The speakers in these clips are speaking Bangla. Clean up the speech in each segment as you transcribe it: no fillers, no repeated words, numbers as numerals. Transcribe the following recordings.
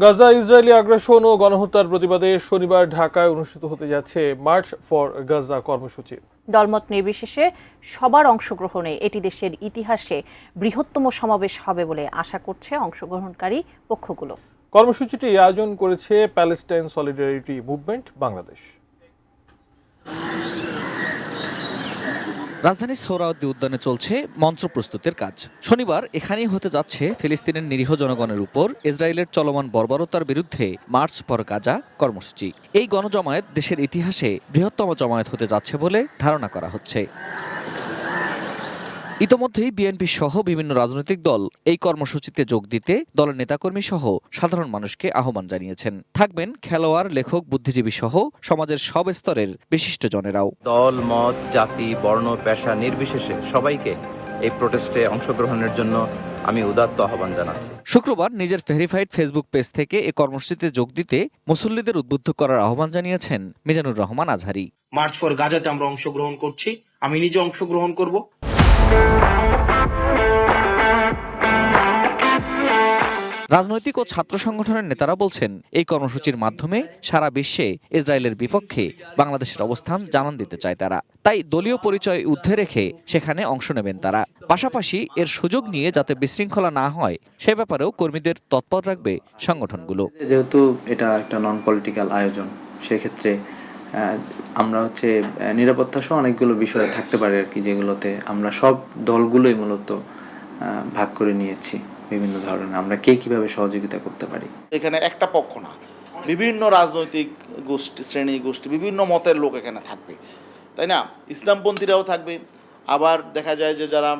গাজা ইসরায়েলি আগ্রাসন ও গণহত্যার প্রতিবাদে শনিবার ঢাকায় অনুষ্ঠিত হতে যাচ্ছে মার্চ ফর গাজা কর্মসূচি। দলমত নির্বিশেষে সবার অংশগ্রহণে এটি দেশের ইতিহাসে বৃহত্তম সমাবেশ হবে বলে আশা করছে অংশগ্রহণকারী পক্ষগুলো। কর্মসূচিটি আয়োজন করেছে প্যালেস্টাইন সলিডারিটি মুভমেন্ট বাংলাদেশ। রাজধানীর সোহরাওয়ার্দী উদ্যানে চলছে মঞ্চ প্রস্তুতের কাজ। শনিবার এখানেই হতে যাচ্ছে ফিলিস্তিনের নিরীহ জনগণের উপর ইসরায়েলের চলমান বর্বরতার বিরুদ্ধে মার্চ ফর গাজা কর্মসূচি। এই গণজমায়েত দেশের ইতিহাসে বৃহত্তম জমায়েত হতে যাচ্ছে বলে ধারণা করা হচ্ছে। ইতোমধ্যেই বিএনপি সহ বিভিন্ন রাজনৈতিক দল এই কর্মসূচিতে যোগ দিতে দলের নেতাকর্মী সহ সাধারণ মানুষকে আহ্বান জানিয়েছেন। থাকবেন খেলোয়াড়, লেখক, বুদ্ধিজীবী সহ সমাজের সব স্তরের বিশিষ্টজনেরাও। দল, মত, জাতি, বর্ণ, পেশা নির্বিশেষে সবাইকে এই প্রোটেস্টে অংশগ্রহণের জন্য আমি উদাত্ত আহ্বান জানাচ্ছি। শুক্রবার নিজের ভেরিফাইড ফেসবুক পেজ থেকে এই কর্মসূচিতে যোগ দিতে মুসল্লিদের উদ্বুদ্ধ করার আহ্বান জানিয়েছেন মিজানুর রহমান আজহারী। মার্চ ফর গাজাতে আমরা অংশগ্রহণ করছি, আমি নিজে অংশগ্রহণ করব। রাজনৈতিক ও ছাত্র সংগঠনের নেতারা বলছেন, এই কর্মসূচির মাধ্যমে সারা বিশ্বে ইসরায়েলের বিপক্ষে বাংলাদেশের অবস্থান জানান দিতে চায় তারা। তাই দলীয় পরিচয় ঊর্ধ্বে রেখে সেখানে অংশ নেবেন তারা। পাশাপাশি এর সুযোগ নিয়ে যাতে বিশৃঙ্খলা না হয় সে ব্যাপারেও কর্মীদের তৎপর রাখবে সংগঠনগুলো। যেহেতু এটা একটা নন পলিটিক্যাল আয়োজন, সেক্ষেত্রে আমরা নিরাপত্তা সহ অনেকগুলো বিষয় থাকতে পারে আর কি, যেগুলোতে আমরা সব দলগুলোই মূলত ভাগ করে নিয়েছি বিভিন্ন ধরনের আমরা কে কিভাবে সহযোগিতা করতে পারি। এখানে একটা পক্ষ না, বিভিন্ন রাজনৈতিক গোষ্ঠী, শ্রেণী গোষ্ঠী, বিভিন্ন মতের লোক এখানে থাকবে, তাই না? ইসলামপন্থীরাও থাকবে, আবার দেখা যায় যে যারা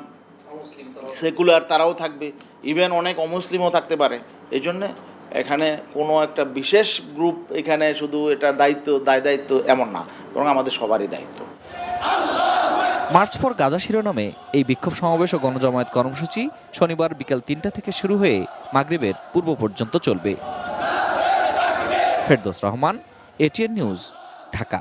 সেকুলার তারাও থাকবে, ইভেন অনেক অমুসলিমও থাকতে পারে। এই জন্যে এখানে কোনো একটা বিশেষ গ্রুপ এখানে শুধু এটা দায়িত্ব এমন না, বরং আমাদের সবারই দায়িত্ব। মার্চ ফর গাজা শিরোনামে এই বিক্ষোভ সমাবেশ ও গণজমায়েত কর্মসূচি শনিবার বিকেল ৩টা থেকে শুরু হয়ে মাগরিবের পূর্ব পর্যন্ত চলবে। Ferdous Rahman, ATN news, Dhaka.